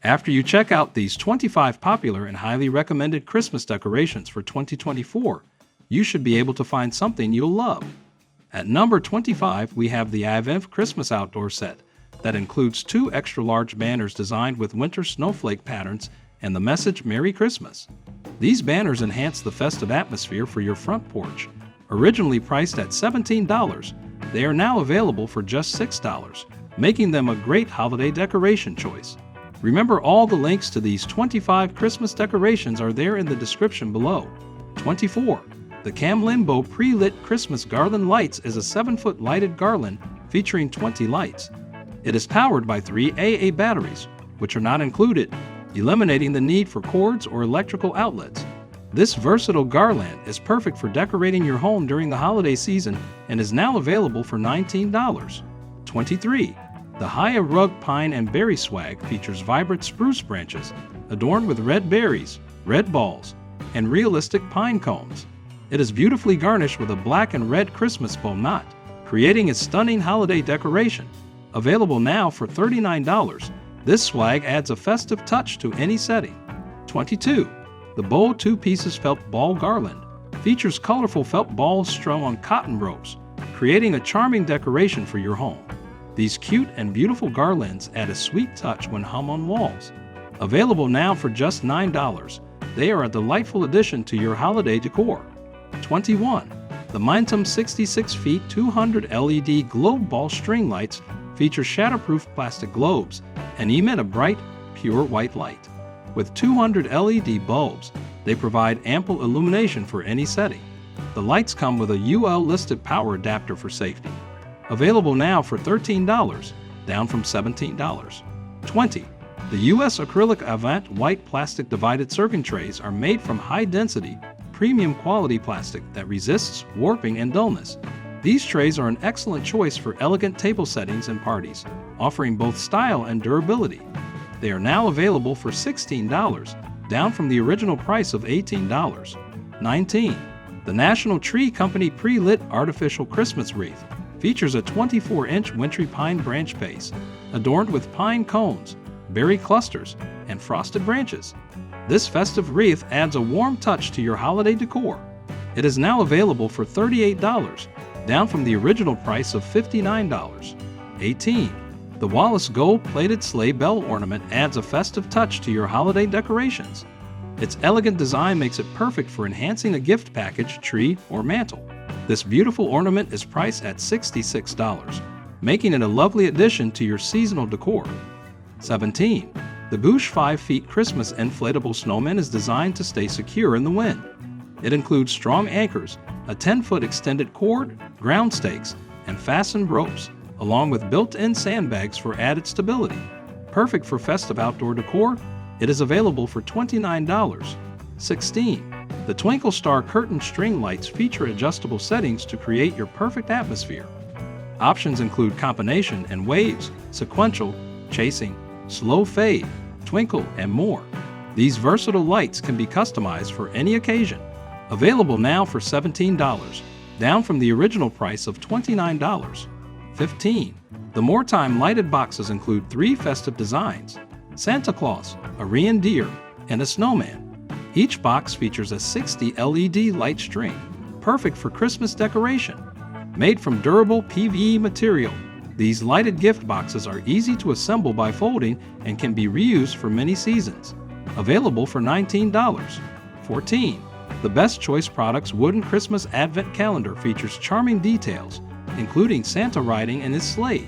After you check out these 25 popular and highly recommended Christmas decorations for 2024, you should be able to find something you'll love. At number 25, we have the Advent Christmas Outdoor Set that includes 2 extra-large banners designed with winter snowflake patterns and the message Merry Christmas. These banners enhance the festive atmosphere for your front porch. Originally priced at $17, they are now available for just $6, making them a great holiday decoration choice. Remember, all the links to these 25 Christmas decorations are there in the description below. 24. The Cam Limbo Pre-Lit Christmas Garland Lights is a 7-foot lighted garland featuring 20 lights. It is powered by 3 AA batteries, which are not included, eliminating the need for cords or electrical outlets. This versatile garland is perfect for decorating your home during the holiday season and is now available for $19. 23. The Hiya Rug Pine and Berry Swag features vibrant spruce branches adorned with red berries, red balls, and realistic pine cones. It is beautifully garnished with a black and red Christmas bow knot, creating a stunning holiday decoration. Available now for $39, this swag adds a festive touch to any setting. 22. The Bold 2 Pieces Felt Ball Garland features colorful felt balls strung on cotton ropes, creating a charming decoration for your home. These cute and beautiful garlands add a sweet touch when hung on walls. Available now for just $9, they are a delightful addition to your holiday decor. 21. The Momentum 66 feet 200 LED globe ball string lights feature shatterproof plastic globes and emit a bright, pure white light. With 200 LED bulbs, they provide ample illumination for any setting. The lights come with a UL-listed power adapter for safety. Available now for $13, down from $17. 20. The U.S. Acrylic Avant White Plastic Divided Serving Trays are made from high-density, premium quality plastic that resists warping and dullness. These trays are an excellent choice for elegant table settings and parties, offering both style and durability. They are now available for $16, down from the original price of $18. 19. The National Tree Company Pre-Lit Artificial Christmas Wreath features a 24-inch wintry pine branch base, adorned with pine cones, berry clusters, and frosted branches. This festive wreath adds a warm touch to your holiday decor. It is now available for $38, down from the original price of $59. 18. The Wallace gold-plated sleigh bell ornament adds a festive touch to your holiday decorations. Its elegant design makes it perfect for enhancing a gift package, tree, or mantle. This beautiful ornament is priced at $66, making it a lovely addition to your seasonal decor. 17. The Boosh 5 Feet Christmas Inflatable Snowman is designed to stay secure in the wind. It includes strong anchors, a 10-foot extended cord, ground stakes, and fastened ropes, along with built-in sandbags for added stability. Perfect for festive outdoor decor, it is available for $29. 16. The Twinkle Star Curtain String Lights feature adjustable settings to create your perfect atmosphere. Options include combination and waves, sequential, chasing, slow fade, twinkle, and more. These versatile lights can be customized for any occasion. Available now for $17, down from the original price of $29. 15. The More Time lighted boxes include 3 festive designs: Santa Claus, a reindeer, and a snowman. Each box features a 60 LED light string, perfect for Christmas decoration. Made from durable PVE material, these lighted gift boxes are easy to assemble by folding and can be reused for many seasons. Available for $19. 14. The Best Choice Products Wooden Christmas Advent Calendar features charming details, including Santa riding in his sleigh.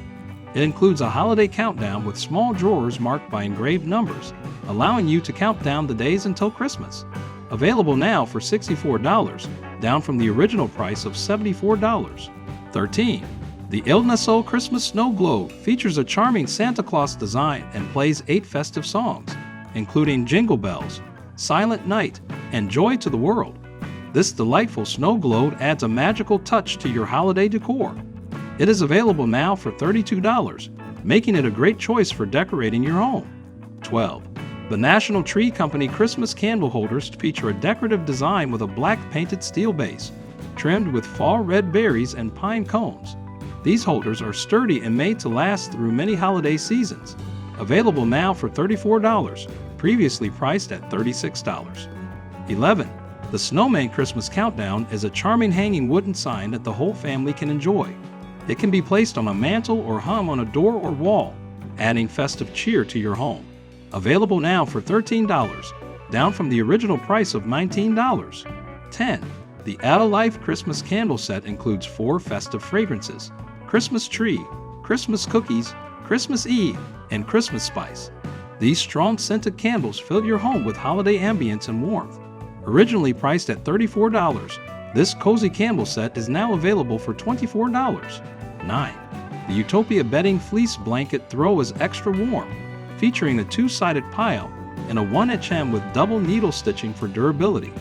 It includes a holiday countdown with small drawers marked by engraved numbers, allowing you to count down the days until Christmas. Available now for $64, down from the original price of $74. 13. The Il Nassau Christmas Snow Globe features a charming Santa Claus design and plays 8 festive songs, including Jingle Bells, Silent Night, and Joy to the World. This delightful snow globe adds a magical touch to your holiday decor. It is available now for $32, making it a great choice for decorating your home. 12. The National Tree Company Christmas Candle Holders feature a decorative design with a black painted steel base, trimmed with fall red berries and pine cones. These holders are sturdy and made to last through many holiday seasons. Available now for $34, previously priced at $36. 11. The Snowman Christmas Countdown is a charming hanging wooden sign that the whole family can enjoy. It can be placed on a mantle or hung on a door or wall, adding festive cheer to your home. Available now for $13, down from the original price of $19. 10. The Adelife Christmas Candle Set includes 4 festive fragrances: Christmas Tree, Christmas Cookies, Christmas Eve, and Christmas Spice. These strong scented candles fill your home with holiday ambience and warmth. Originally priced at $34, this cozy candle set is now available for $24. 9. The Utopia Bedding Fleece Blanket Throw is extra warm, featuring a 2-sided pile and a 1-inch hem with double needle stitching for durability.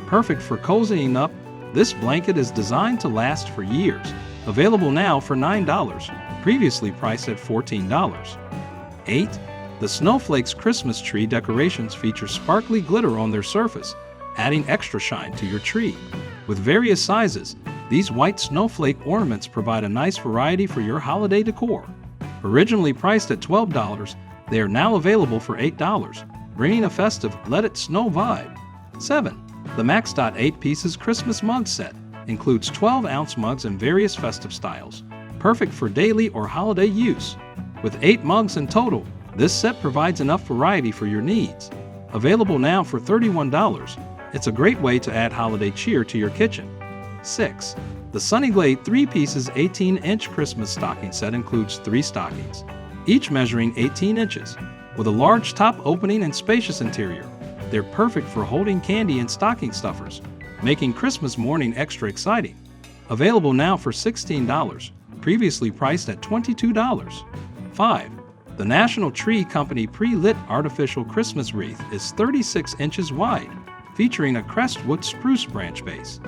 Perfect for cozying up, this blanket is designed to last for years. Available now for $9, previously priced at $14. 8. The Snowflakes Christmas Tree decorations feature sparkly glitter on their surface, adding extra shine to your tree. With various sizes, these white snowflake ornaments provide a nice variety for your holiday decor. Originally priced at $12, they are now available for $8, bringing a festive Let It Snow vibe. 7. The Max Dot 8 Pieces Christmas Mug Set includes 12-ounce mugs in various festive styles, perfect for daily or holiday use. With 8 mugs in total, this set provides enough variety for your needs. Available now for $31, it's a great way to add holiday cheer to your kitchen. 6. The Sunny Glade 3 Pieces 18-inch Christmas Stocking Set includes 3 stockings, each measuring 18 inches, with a large top opening and spacious interior. They're perfect for holding candy and stocking stuffers, making Christmas morning extra exciting. Available now for $16, previously priced at $22. 5. The National Tree Company Pre-Lit Artificial Christmas Wreath is 36 inches wide, featuring a Crestwood spruce branch base.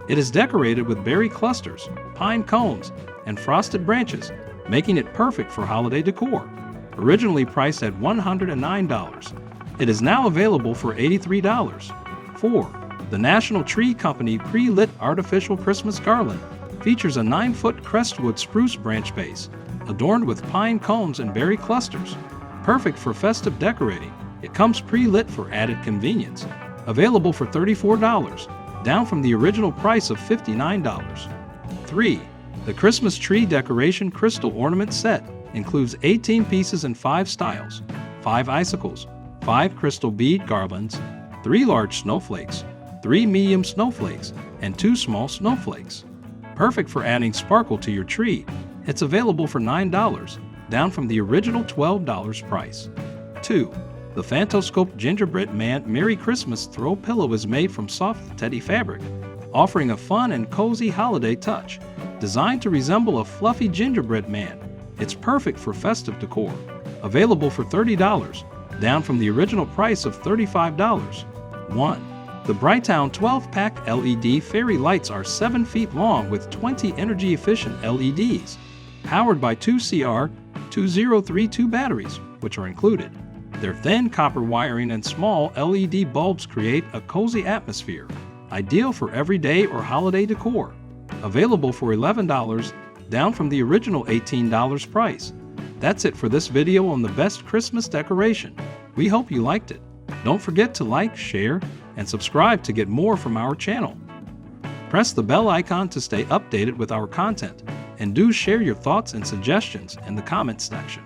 It is decorated with berry clusters, pine cones, and frosted branches, making it perfect for holiday decor. Originally priced at $109, it is now available for $83. 4. The National Tree Company Pre-Lit Artificial Christmas Garland features a 9-foot Crestwood spruce branch base, adorned with pine cones and berry clusters. Perfect for festive decorating, it comes pre-lit for added convenience. Available for $34, down from the original price of $59. 3. The Christmas Tree Decoration Crystal Ornament Set includes 18 pieces in 5 styles, 5 icicles, 5 crystal bead garlands, 3 large snowflakes, 3 medium snowflakes, and 2 small snowflakes. Perfect for adding sparkle to your tree, it's available for $9, down from the original $12 price. 2. The Phantoscope Gingerbread Man Merry Christmas Throw Pillow is made from soft teddy fabric, offering a fun and cozy holiday touch. Designed to resemble a fluffy gingerbread man, it's perfect for festive decor. Available for $30, down from the original price of $35. 1. The Brighttown 12-pack LED fairy lights are 7 feet long with 20 energy-efficient LEDs, powered by 2 CR2032 batteries, which are included. Their thin copper wiring and small LED bulbs create a cozy atmosphere, ideal for everyday or holiday decor. Available for $11, down from the original $18 price. That's it for this video on the best Christmas decoration. We hope you liked it. Don't forget to like, share, and subscribe to get more from our channel. Press the bell icon to stay updated with our content, and do share your thoughts and suggestions in the comments section.